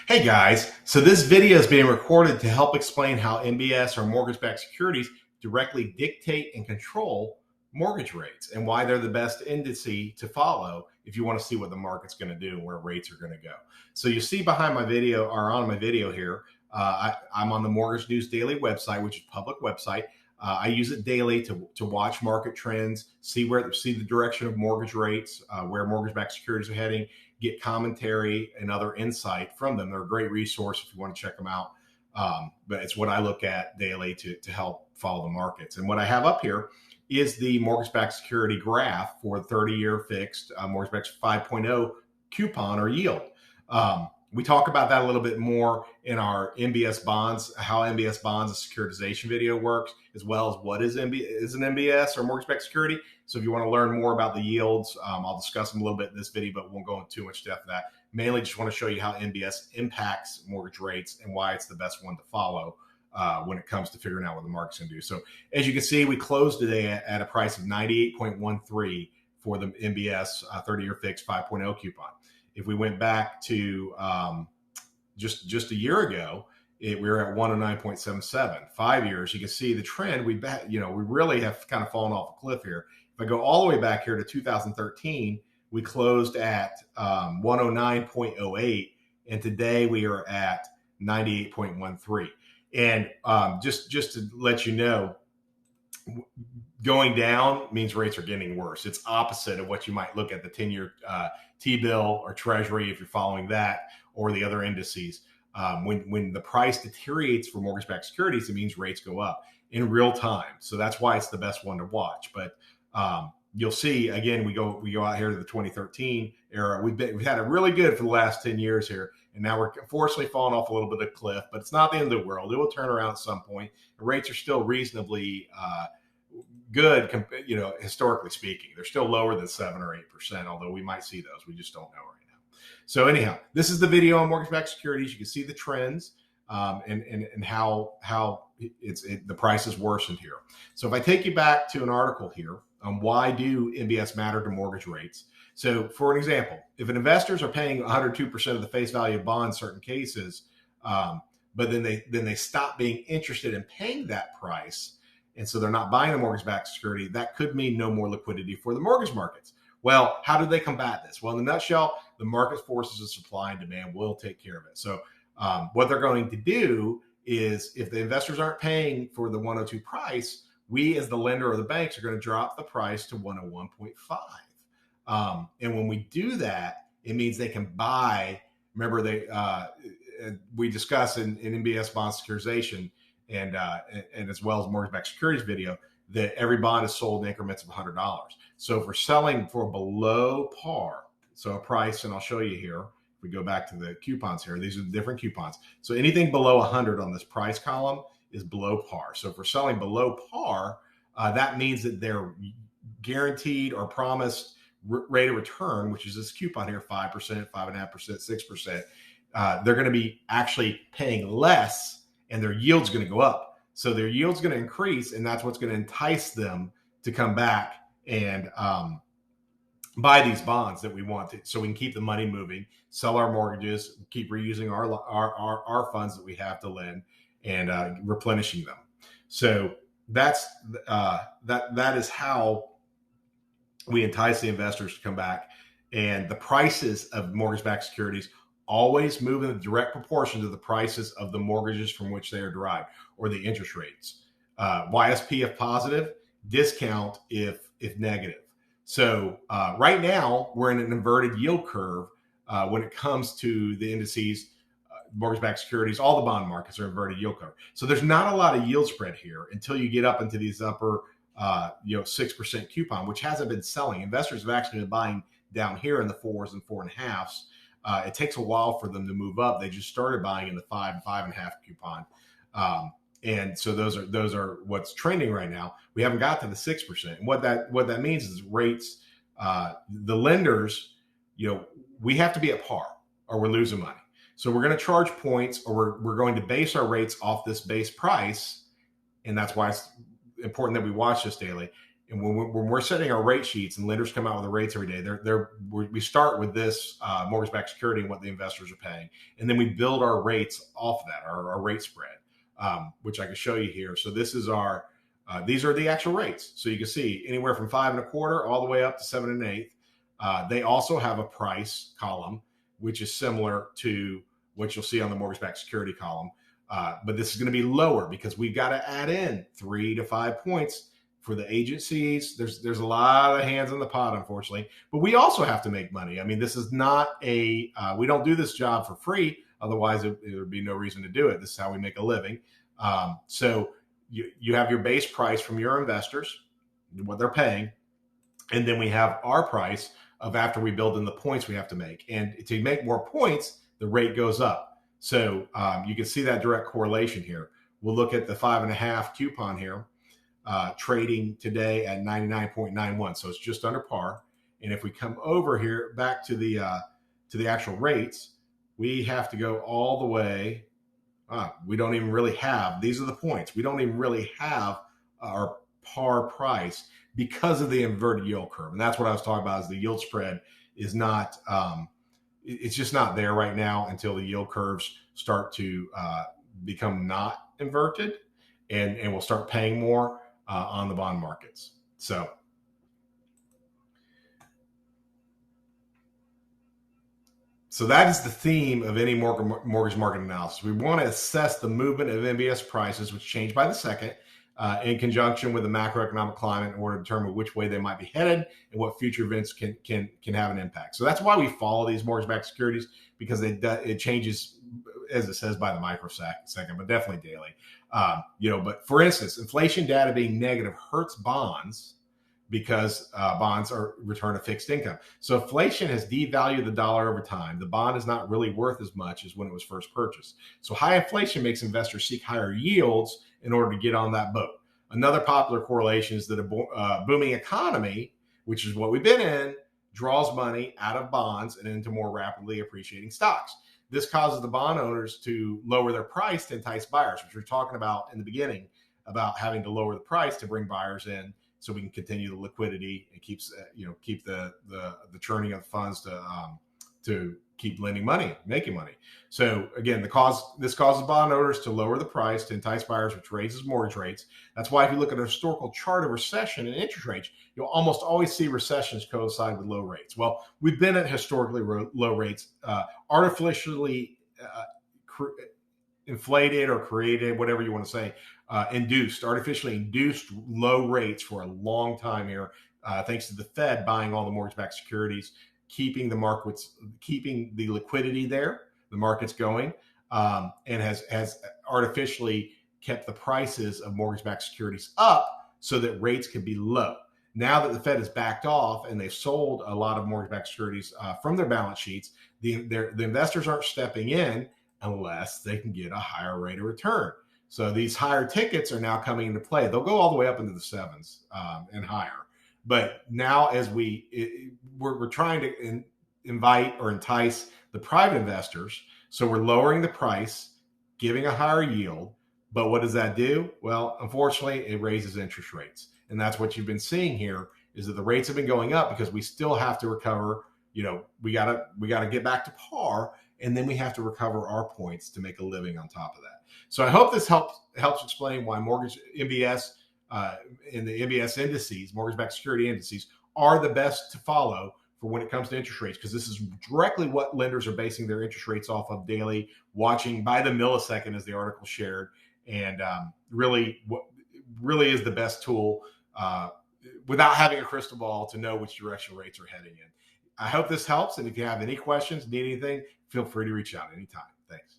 Hey guys, so this video is being recorded to help explain how MBS or mortgage-backed securities directly dictate and control mortgage rates and why they're the best indice to follow if you want to see what the market's going to do and where rates are going to go. So you see behind my video or on my video here, I'm on the Mortgage News Daily website, which is a public website. I use it daily to watch market trends, see the direction of mortgage rates, where mortgage-backed securities are heading, get commentary and other insight from them. They're a great resource if you want to check them out. But it's what I look at daily to help follow the markets. And what I have up here is the mortgage-backed security graph for 30-year fixed mortgage-backed 5.0 coupon or yield. We talk about that a little bit more in our MBS bonds, how MBS bonds, a securitization video works, as well as what is an MBS or mortgage-backed security. So if you want to learn more about the yields, I'll discuss them a little bit in this video, but won't go into too much depth of that. Mainly just want to show you how MBS impacts mortgage rates and why it's the best one to follow when it comes to figuring out what the market's going to do. So as you can see, we closed today at a price of 98.13 for the MBS 30-year fixed 5.0 coupon. If we went back to just a year ago, we were at 109.77. 5 years, you can see the trend. We really have kind of fallen off a cliff here. If I go all the way back here to 2013, we closed at 109.08, and today we are at 98.13. And just to let you know, going down means rates are getting worse. It's opposite of what you might look at the 10-year T-bill or Treasury if you're following that, or the other indices. When the price deteriorates for mortgage-backed securities, it means rates go up in real time. So that's why it's the best one to watch. But you'll see, again, we go out here to the 2013 era. We've had it really good for the last 10 years here, and now we're unfortunately falling off a little bit of a cliff. But it's not the end of the world. It will turn around at some point. The rates are still reasonably good, historically speaking. They're still lower than 7 or 8%, although we might see those. We just don't know right now. So anyhow, this is the video on mortgage-backed securities. You can see the trends and how the price is worsened here. So if I take you back to an article here on why do MBS matter to mortgage rates. So for an example, if investors are paying 102% of the face value of bonds in certain cases, but then they stop being interested in paying that price, and so they're not buying a mortgage-backed security, that could mean no more liquidity for the mortgage markets. Well, how do they combat this? Well, in a nutshell, the market forces of supply and demand will take care of it. So what they're going to do is, if the investors aren't paying for the 102 price, we as the lender or the banks are going to drop the price to 101.5. And when we do that, it means they can buy. Remember, we discussed in MBS bond securitization and as well as mortgage-backed securities video, that every bond is sold in increments of $100. So if we're selling for below par, so a price, and I'll show you here, if we go back to the coupons here, these are the different coupons. So anything below 100 on this price column is below par. So if we're selling below par, that means that they're guaranteed or promised rate of return, which is this coupon here, 5%, 5.5%, 6%. They're going to be actually paying less, and their yield's going to go up. So their yield's going to increase, and that's what's going to entice them to come back and buy these bonds that we want to, so we can keep the money moving, sell our mortgages, keep reusing our funds that we have to lend, and replenishing them. So that is how we entice the investors to come back. And the prices of mortgage-backed securities always move in a direct proportion to the prices of the mortgages from which they are derived, or the interest rates. YSP if positive, discount if negative. So right now we're in an inverted yield curve when it comes to the indices, mortgage-backed securities. All the bond markets are inverted yield curve. So there's not a lot of yield spread here until you get up into these upper 6% coupon, which hasn't been selling. Investors have actually been buying down here in the 4s and 4.5s. It takes a while for them to move up. They just started buying in the 5 and 5.5 coupon. And so those are what's trending right now. We haven't got to the 6%. And what that means is rates, the lenders, we have to be at par or we're losing money. So we're going to charge points, or we're going to base our rates off this base price. And that's why it's important that we watch this daily. And when we're setting our rate sheets and lenders come out with the rates every day, we start with this mortgage-backed security and what the investors are paying. And then we build our rates off of that, our rate spread, which I can show you here. So this is these are the actual rates. So you can see anywhere from 5.25% all the way up to 7 1/8. They also have a price column, which is similar to what you'll see on the mortgage-backed security column. But this is going to be lower because we've got to add in 3 to 5 points for the agencies. There's a lot of hands in the pot, unfortunately, but we also have to make money. I mean, this is not we don't do this job for free. Otherwise, there would be no reason to do it. This is how we make a living. So you have your base price from your investors, what they're paying, and then we have our price of after we build in the points we have to make. And to make more points, the rate goes up. So you can see that direct correlation here. We'll look at the 5.5 coupon here, trading today at 99.91. So it's just under par. And if we come over here back to the actual rates, we have to go all the way. We don't even really have, these are the points. We don't even really have our par price because of the inverted yield curve. And that's what I was talking about, is the yield spread is not, it's just not there right now until the yield curves start to become not inverted, and we'll start paying more on the bond markets. So that is the theme of any mortgage market analysis. We want to assess the movement of MBS prices, which change by the second, in conjunction with the macroeconomic climate in order to determine which way they might be headed and what future events can have an impact. So that's why we follow these mortgage-backed securities, because it changes, as it says, by the microsecond, but definitely daily. But for instance, inflation data being negative hurts bonds because bonds are return a fixed income. So inflation has devalued the dollar over time. The bond is not really worth as much as when it was first purchased. So high inflation makes investors seek higher yields in order to get on that boat. Another popular correlation is that a booming economy, which is what we've been in, draws money out of bonds and into more rapidly appreciating stocks. This causes the bond owners to lower their price to entice buyers, which we were talking about in the beginning, about having to lower the price to bring buyers in, so we can continue the liquidity and keep the churning of funds to keep lending money, making money. So again, this causes bond owners to lower the price to entice buyers, which raises mortgage rates. That's why if you look at a historical chart of recession and interest rates, you'll almost always see recessions coincide with low rates. Well, we've been at historically low rates, artificially inflated or created, whatever you want to say, artificially induced low rates for a long time here, thanks to the Fed buying all the mortgage-backed securities, keeping the liquidity there, the market's going, and has artificially kept the prices of mortgage-backed securities up so that rates can be low. Now that the Fed has backed off and they've sold a lot of mortgage-backed securities from their balance sheets, the investors aren't stepping in unless they can get a higher rate of return. So these higher tickets are now coming into play. They'll go all the way up into the sevens and higher. But now, as we're trying to invite or entice the private investors, so we're lowering the price, giving a higher yield. But what does that do? Well, unfortunately, it raises interest rates, and that's what you've been seeing here. Is that the rates have been going up because we still have to recover. We gotta get back to par, and then we have to recover our points to make a living on top of that. So I hope this helps explain why mortgage MBS and the MBS indices, mortgage-backed security indices, are the best to follow for when it comes to interest rates, because this is directly what lenders are basing their interest rates off of daily, watching by the millisecond, as the article shared, and really is the best tool without having a crystal ball to know which direction rates are heading in. I hope this helps, and if you have any questions, need anything, feel free to reach out anytime. Thanks.